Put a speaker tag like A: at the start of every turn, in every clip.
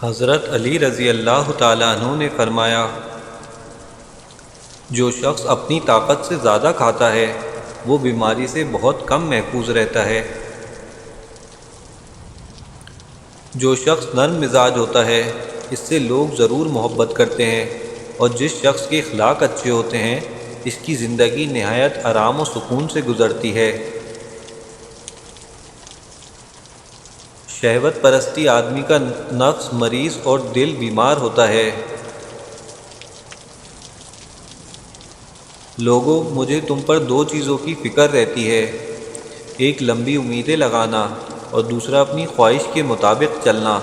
A: حضرت علی رضی اللہ تعالیٰ عنہ نے فرمایا، جو شخص اپنی طاقت سے زیادہ کھاتا ہے وہ بیماری سے بہت کم محفوظ رہتا ہے۔ جو شخص نرم مزاج ہوتا ہے اس سے لوگ ضرور محبت کرتے ہیں، اور جس شخص کے اخلاق اچھے ہوتے ہیں اس کی زندگی نہایت آرام و سکون سے گزرتی ہے۔ شہوت پرستی آدمی کا نفس مریض اور دل بیمار ہوتا ہے۔ لوگوں، مجھے تم پر دو چیزوں کی فکر رہتی ہے، ایک لمبی امیدیں لگانا اور دوسرا اپنی خواہش کے مطابق چلنا۔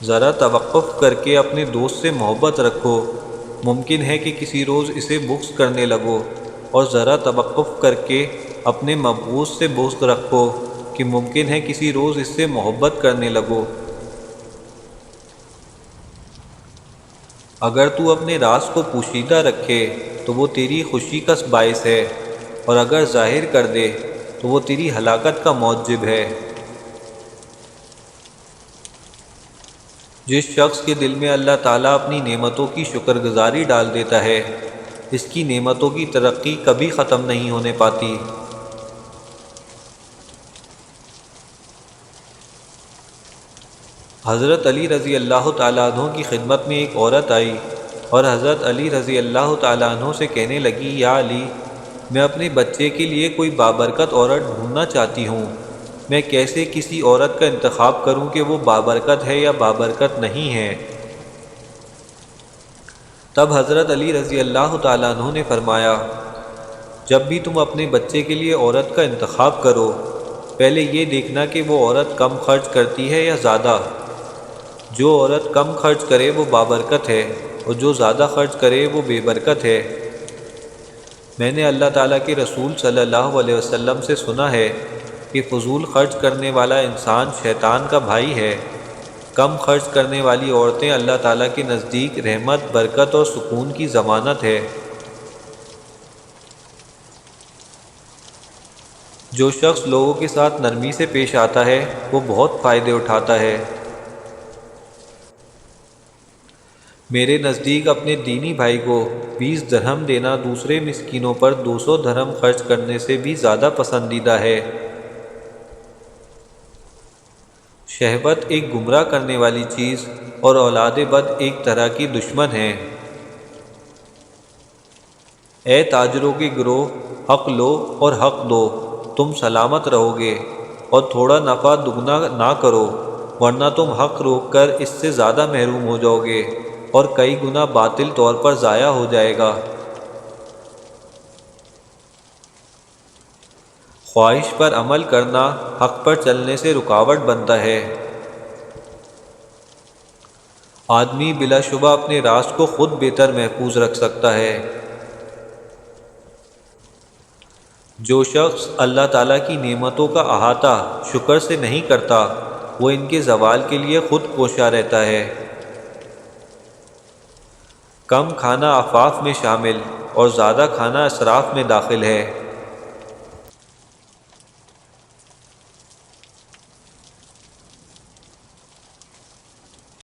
A: ذرا توقف کر کے اپنے دوست سے محبت رکھو، ممکن ہے کہ کسی روز اسے بغض کرنے لگو، اور ذرا توقف کر کے اپنے مبغوض سے بغض رکھو کہ ممکن ہے کسی روز اس سے محبت کرنے لگو۔ اگر تو اپنے راز کو پوشیدہ رکھے تو وہ تیری خوشی کا باعث ہے، اور اگر ظاہر کر دے تو وہ تیری ہلاکت کا موجب ہے۔ جس شخص کے دل میں اللہ تعالیٰ اپنی نعمتوں کی شکر گزاری ڈال دیتا ہے اس کی نعمتوں کی ترقی کبھی ختم نہیں ہونے پاتی۔ حضرت علی رضی اللہ تعالیٰ عنہ کی خدمت میں ایک عورت آئی اور حضرت علی رضی اللہ تعالیٰ عنہ سے کہنے لگی، یا علی، میں اپنے بچے کے لیے کوئی بابرکت عورت ڈھونڈنا چاہتی ہوں، میں کیسے کسی عورت کا انتخاب کروں کہ وہ بابرکت ہے یا بابرکت نہیں ہے؟ تب حضرت علی رضی اللہ تعالیٰ عنہ نے فرمایا، جب بھی تم اپنے بچے کے لیے عورت کا انتخاب کرو پہلے یہ دیکھنا کہ وہ عورت کم خرچ کرتی ہے یا زیادہ۔ جو عورت کم خرچ کرے وہ بابرکت ہے، اور جو زیادہ خرچ کرے وہ بے برکت ہے۔ میں نے اللہ تعالیٰ کے رسول صلی اللہ علیہ وسلم سے سنا ہے کہ فضول خرچ کرنے والا انسان شیطان کا بھائی ہے۔ کم خرچ کرنے والی عورتیں اللہ تعالیٰ کے نزدیک رحمت، برکت اور سکون کی ضمانت ہے۔ جو شخص لوگوں کے ساتھ نرمی سے پیش آتا ہے وہ بہت فائدے اٹھاتا ہے۔ میرے نزدیک اپنے دینی بھائی کو 20 درہم دینا دوسرے مسکینوں پر 200 درہم خرچ کرنے سے بھی زیادہ پسندیدہ ہے۔ شہوت ایک گمراہ کرنے والی چیز اور اولاد بد ایک طرح کی دشمن ہے۔ اے تاجروں کے گروہ، حق لو اور حق دو، تم سلامت رہو گے، اور تھوڑا نفع دگنا نہ کرو، ورنہ تم حق روک کر اس سے زیادہ محروم ہو جاؤ گے اور کئی گنا باطل طور پر ضائع ہو جائے گا۔ خواہش پر عمل کرنا حق پر چلنے سے رکاوٹ بنتا ہے۔ آدمی بلا شبہ اپنے راز کو خود بہتر محفوظ رکھ سکتا ہے۔ جو شخص اللہ تعالیٰ کی نعمتوں کا احاطہ شکر سے نہیں کرتا وہ ان کے زوال کے لیے خود کوشاں رہتا ہے۔ کم کھانا عفاف میں شامل اور زیادہ کھانا اسراف میں داخل ہے۔